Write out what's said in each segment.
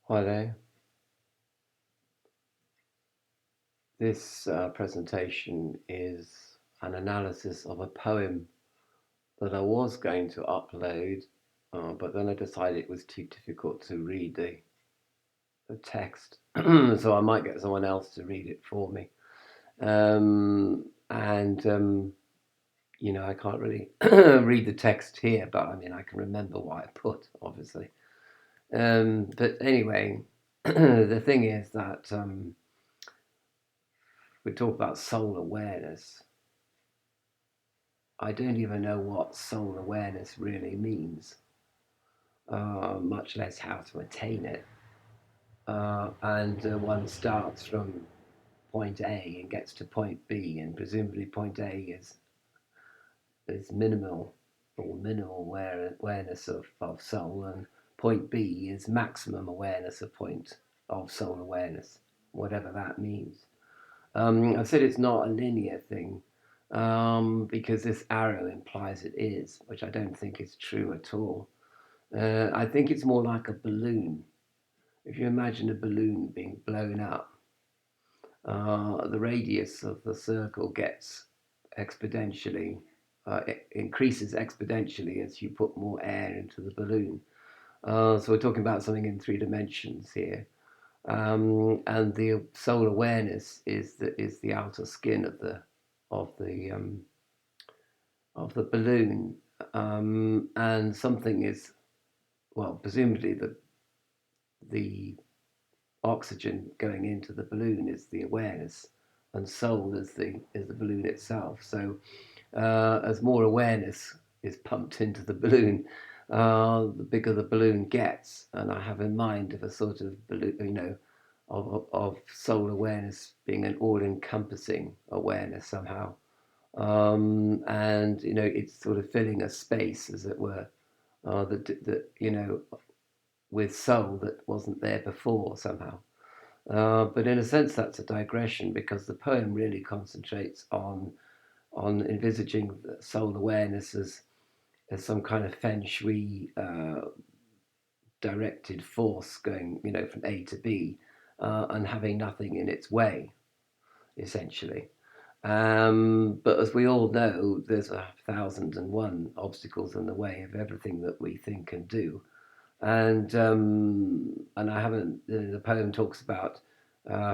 Hi there. This presentation is an analysis of a poem that I was going to upload, but then I decided it was too difficult to read the text, so I might get someone else to read it for me. And I can't really read the text here, but I mean, I can remember what I put, obviously. But anyway, the thing is that we talk about soul awareness. I don't even know what soul awareness really means, much less how to attain it. And one starts from point A and gets to point B, and presumably point A is minimal or minimal awareness of soul, and point B is maximum awareness of point of soul awareness, whatever that means. I've said it's not a linear thing because this arrow implies it is, which I don't think is true at all. I think it's more like a balloon. If you imagine a balloon being blown up, the radius of the circle gets exponentially, it increases exponentially as you put more air into the balloon. So we're talking about something in 3 dimensions here. And the soul awareness is the outer skin of the um, of the balloon, and something is, well, presumably the oxygen going into the balloon is the awareness, and soul is the balloon itself. So as more awareness is pumped into the balloon, the bigger the balloon gets. And I have in mind of a sort of balloon, of soul awareness being an all-encompassing awareness somehow. And it's sort of filling a space, as it were, that with soul that wasn't there before somehow. But in a sense, that's a digression because the poem really concentrates on envisaging soul awareness as some kind of feng shui directed force going, from A to B, and having nothing in its way, essentially. But as we all know, there's 1,001 obstacles in the way of everything that we think and do. And I haven't. The poem talks about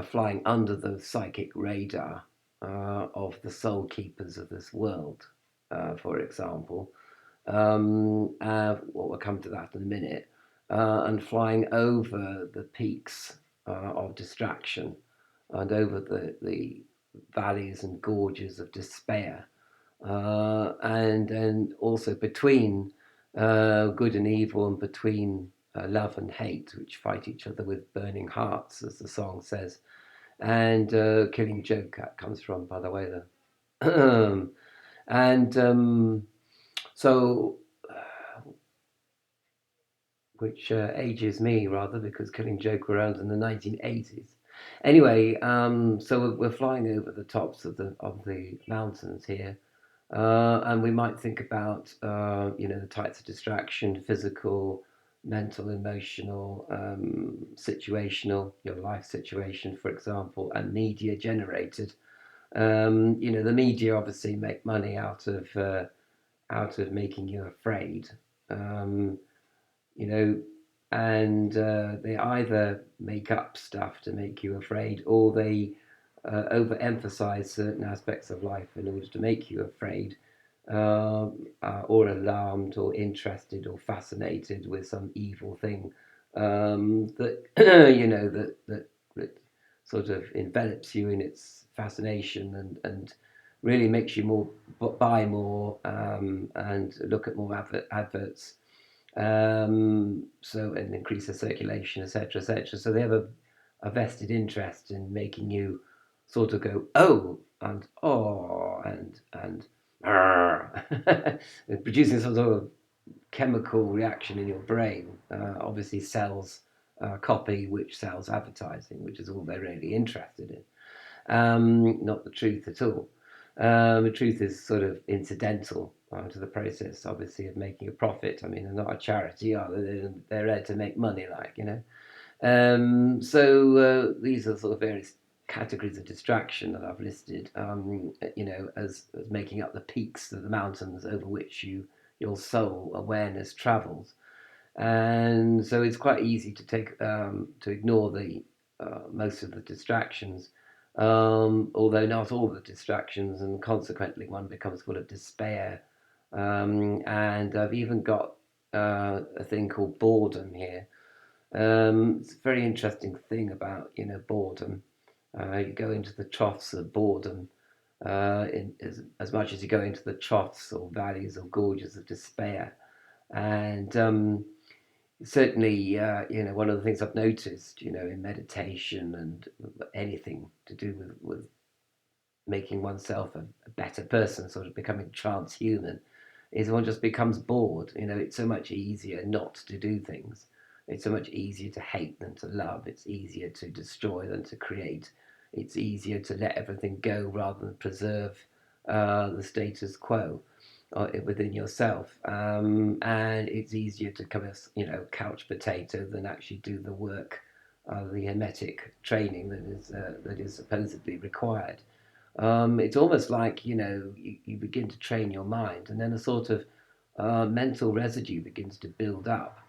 flying under the psychic radar of the soul keepers of this world, for example. Well, we'll come to that in a minute. And flying over the peaks of distraction and over the valleys and gorges of despair, and then also between good and evil, and between love and hate, which fight each other with burning hearts, as the song says. And Killing Joke comes from, by the way. And so, which ages me rather, because Killing Joke were around in the 1980s. Anyway, so we're flying over the tops of the mountains here, and we might think about the types of distraction: physical, mental, emotional, situational, your life situation, for example, and media generated. The media obviously make money out of making you afraid. Um, you know, and they either make up stuff to make you afraid, or they overemphasize certain aspects of life in order to make you afraid, or alarmed, or interested, or fascinated with some evil thing that that sort of envelops you in its fascination, and really makes you more buy more, and look at more adverts, so and increase the circulation, etc., etc. So they have a vested interest in making you sort of go oh and oh and producing some sort of chemical reaction in your brain. Obviously, cells copy, which sells advertising, which is all they're really interested in. Not the truth at all. The truth is sort of incidental to the process, obviously, of making a profit. I mean, they're not a charity, are they? They're there to make money, These are sort of various categories of distraction that I've listed, as making up the peaks of the mountains over which your soul awareness travels. And so it's quite easy to ignore the most of the distractions, although not all the distractions, and consequently one becomes full of despair. And I've even got a thing called boredom here. It's a very interesting thing about boredom. You go into the troughs of boredom as much as you go into the troughs or valleys or gorges of despair. And certainly, one of the things I've noticed, in meditation and anything to do with making oneself a better person, sort of becoming transhuman, is one just becomes bored. It's so much easier not to do things. It's so much easier to hate than to love. It's easier to destroy than to create. It's easier to let everything go rather than preserve the status quo within yourself. And it's easier to come as, couch potato than actually do the work, the hermetic training that is supposedly required. It's almost like you begin to train your mind, and then a sort of mental residue begins to build up.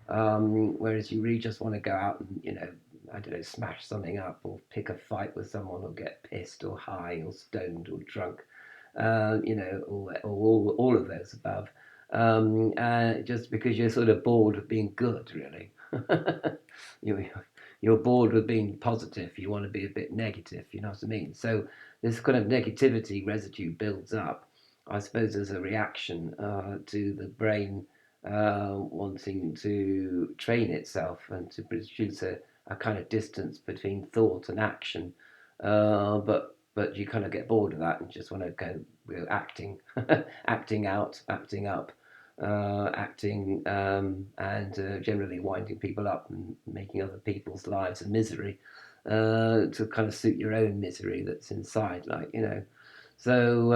Whereas you really just want to go out and I don't know, smash something up or pick a fight with someone or get pissed or high or stoned or drunk, or all of those above. Just because you're sort of bored of being good, really. you, you're bored with being positive. You want to be a bit negative. You know what I mean? So this kind of negativity residue builds up, I suppose, as a reaction to the brain wanting to train itself and to produce a kind of distance between thought and action. But you kind of get bored of that and just want to go acting, acting out, acting up, acting, and generally winding people up and making other people's lives a misery to kind of suit your own misery that's inside, So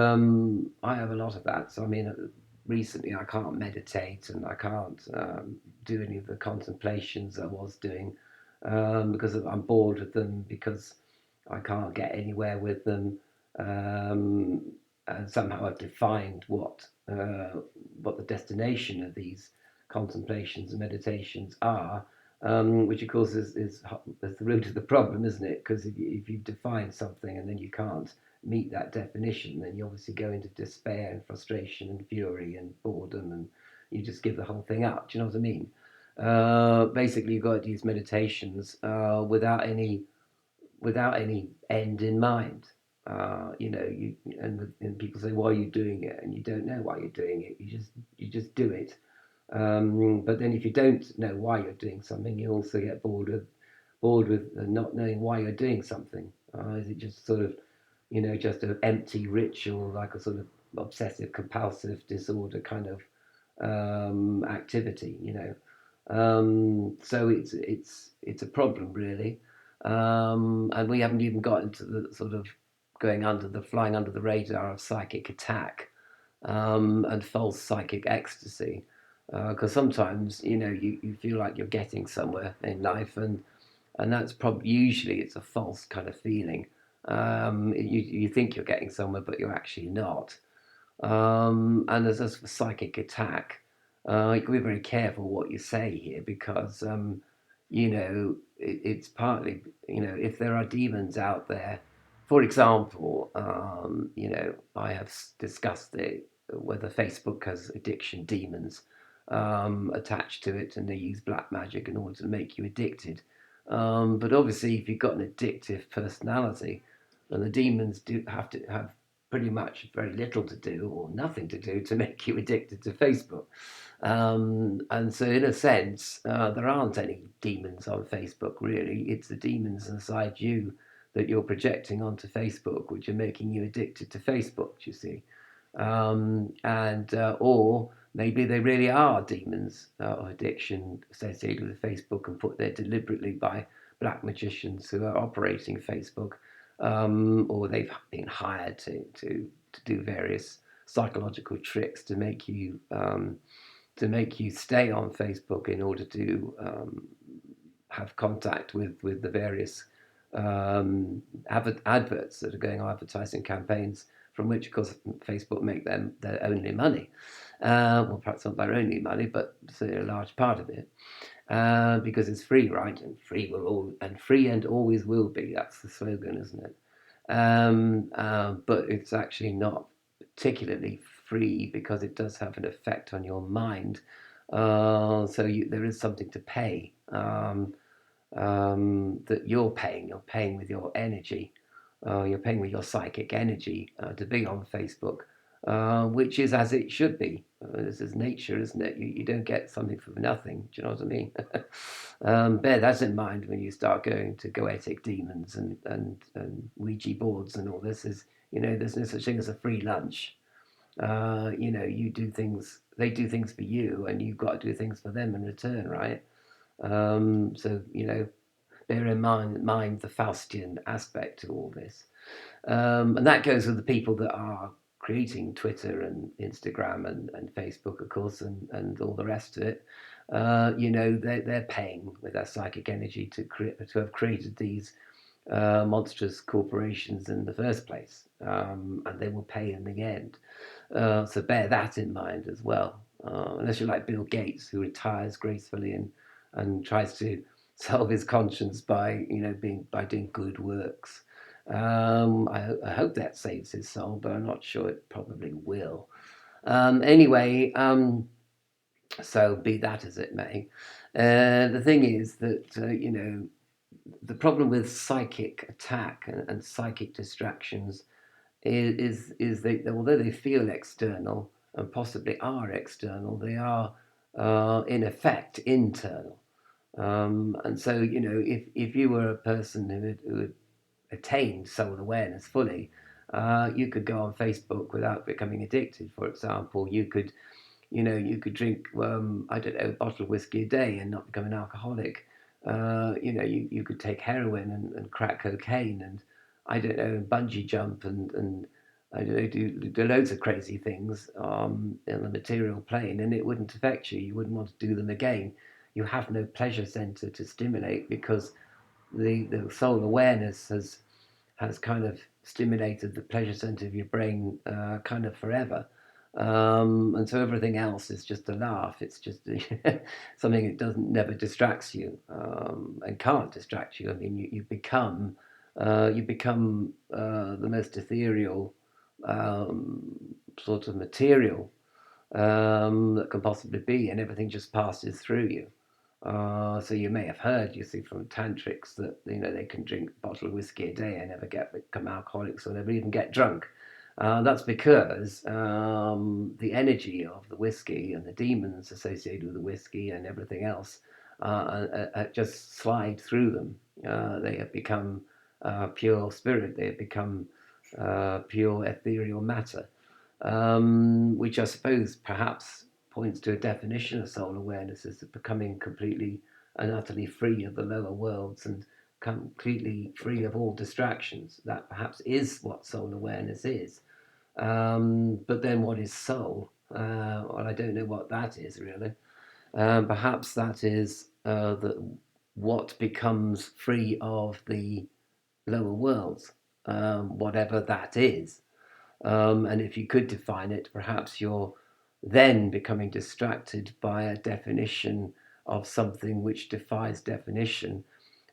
I have a lot of that. So I mean, recently I can't meditate and I can't do any of the contemplations I was doing because I'm bored with them, because I can't get anywhere with them. Um, and somehow I've defined what the destination of these contemplations and meditations are, which of course is the root of the problem, isn't it? Because if you define something and then you can't meet that definition, then you obviously go into despair and frustration and fury and boredom, and you just give the whole thing up. Do you know what I mean? Basically, you've got to use meditations without any end in mind. And people say, "Why are you doing it?" And you don't know why you're doing it. You just do it. But then, if you don't know why you're doing something, you also get bored with not knowing why you're doing something. Is it just sort of, just an empty ritual, like a sort of obsessive compulsive disorder kind of activity? So it's a problem, really. And we haven't even got into the sort of flying under the radar of psychic attack and false psychic ecstasy. Because sometimes, you feel like you're getting somewhere in life, and that's probably usually it's a false kind of feeling. You think you're getting somewhere, but you're actually not. And as for psychic attack, you can be very careful what you say here, because it's partly, if there are demons out there. For example, I have discussed whether Facebook has addiction demons attached to it, and they use black magic in order to make you addicted. But obviously, if you've got an addictive personality, then the demons do have to have pretty much very little to do or nothing to do to make you addicted to Facebook. And so, in a sense, there aren't any demons on Facebook, really. It's the demons inside you that you're projecting onto Facebook, which are making you addicted to Facebook, you see. Or maybe they really are demons of addiction associated with Facebook and put there deliberately by black magicians who are operating Facebook, or they've been hired to do various psychological tricks to make you stay on Facebook in order to have contact with the various adverts that are going on, advertising campaigns, from which, of course, Facebook make them their only money. Well, perhaps not their only money, but a large part of it, because it's free, right? And free and always will be. That's the slogan, isn't it? But it's actually not particularly free because it does have an effect on your mind. There is something to pay, that you're paying. You're paying with your energy. You're paying with your psychic energy to be on Facebook, which is as it should be. This is nature, isn't it? You don't get something for nothing. Do you know what I mean? Bear that in mind when you start going to goetic demons and Ouija boards and all this. There's no such thing as a free lunch. You do things, they do things for you, and you've got to do things for them in return, right? Bear in mind the Faustian aspect to all this. And that goes with the people that are creating Twitter and Instagram and Facebook, of course, and all the rest of it. They're paying with their psychic energy to have created these monstrous corporations in the first place, and they will pay in the end. So bear that in mind as well. Unless you're like Bill Gates, who retires gracefully and tries to salve his conscience by doing good works. I hope that saves his soul, but I'm not sure it probably will. Anyway, so be that as it may. The thing is that the problem with psychic attack and psychic distractions is that although they feel external and possibly are external, they are in effect internal. And so, if you were a person who had attained soul awareness fully, you could go on Facebook without becoming addicted. For example, you could drink, I don't know, a bottle of whiskey a day and not become an alcoholic. You could take heroin and crack cocaine and, I don't know, bungee jump and I don't know, do loads of crazy things in the material plane, and it wouldn't affect you. You wouldn't want to do them again. You have no pleasure center to stimulate because the soul awareness has kind of stimulated the pleasure center of your brain kind of forever. And so everything else is just a laugh. It's just something that never distracts you and can't distract you. I mean, you become the most ethereal sort of material that can possibly be, and everything just passes through you. So you may have heard, you see, from tantrics that they can drink a bottle of whiskey a day and never become alcoholics or never even get drunk. That's because the energy of the whiskey and the demons associated with the whiskey and everything else just slide through them. They have become pure spirit. They have become pure ethereal matter, which I suppose perhaps points to a definition of soul awareness as becoming completely and utterly free of the lower worlds and completely free of all distractions. That perhaps is what soul awareness is. But then what is soul? Well, I don't know what that is really. Perhaps that is what becomes free of the lower worlds, whatever that is. And if you could define it, perhaps you're then becoming distracted by a definition of something which defies definition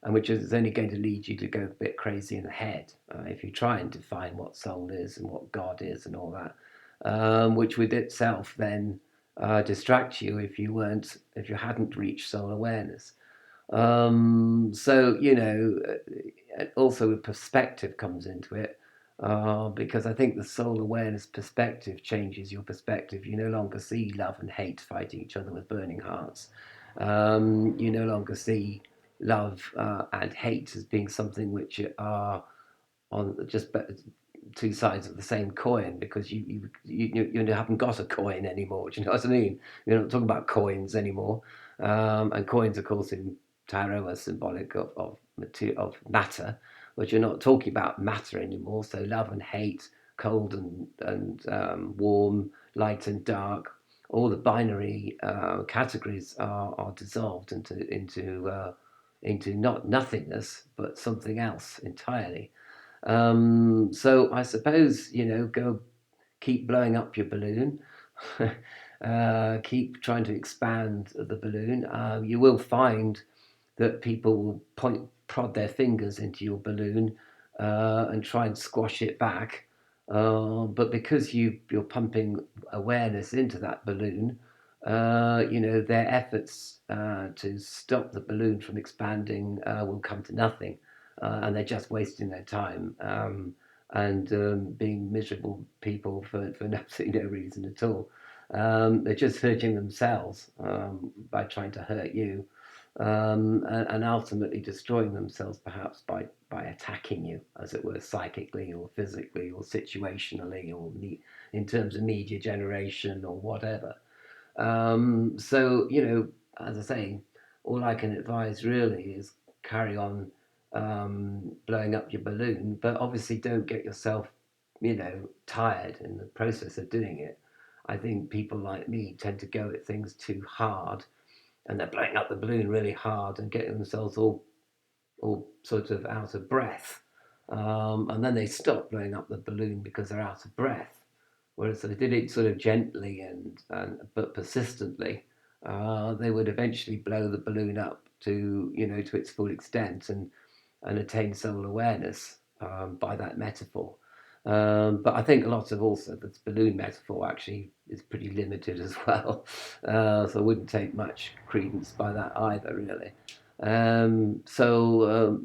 and which is only going to lead you to go a bit crazy in the head if you try and define what soul is and what God is and all that, which would itself then distract you if you hadn't reached soul awareness. Also perspective comes into it. Because I think the soul awareness perspective changes your perspective. You no longer see love and hate fighting each other with burning hearts. You no longer see love and hate as being something which are on just two sides of the same coin, because you haven't got a coin anymore. Do you know what I mean? You're not talking about coins anymore, and coins, of course, in tarot are symbolic of matter, but you're not talking about matter anymore. So love and hate, cold and warm, light and dark, all the binary categories are dissolved into into not nothingness, but something else entirely. So I suppose, go keep blowing up your balloon. Keep trying to expand the balloon. You will find that people will prod their fingers into your balloon and try and squash it back. But because you're pumping awareness into that balloon, their efforts to stop the balloon from expanding will come to nothing, and they're just wasting their time and being miserable people for absolutely no reason at all. They're just hurting themselves by trying to hurt you, and ultimately destroying themselves perhaps by attacking you, as it were, psychically or physically or situationally or in terms of media generation or whatever. So, as I say, all I can advise really is carry on blowing up your balloon, but obviously don't get yourself, tired in the process of doing it. I think people like me tend to go at things too hard, and they're blowing up the balloon really hard and getting themselves all sort of out of breath. And then they stop blowing up the balloon because they're out of breath. Whereas if they did it sort of gently and but persistently, they would eventually blow the balloon up to its full extent and attain soul awareness by that metaphor. But I think a lot of also the balloon metaphor actually is pretty limited as well. So I wouldn't take much credence by that either, really. So,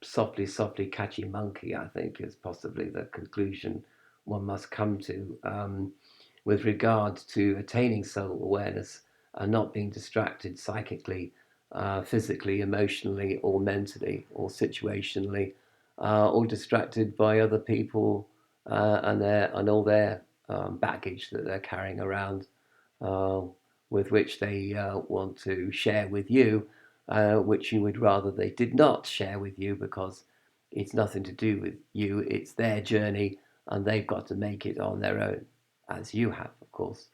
softly, softly, catchy monkey, I think, is possibly the conclusion one must come to with regard to attaining soul awareness and not being distracted psychically, physically, emotionally, or mentally, or situationally, or distracted by other people and all their baggage that they're carrying around, uh, with which they want to share with you, which you would rather they did not share with you because it's nothing to do with you. It's their journey, and they've got to make it on their own, as you have, of course.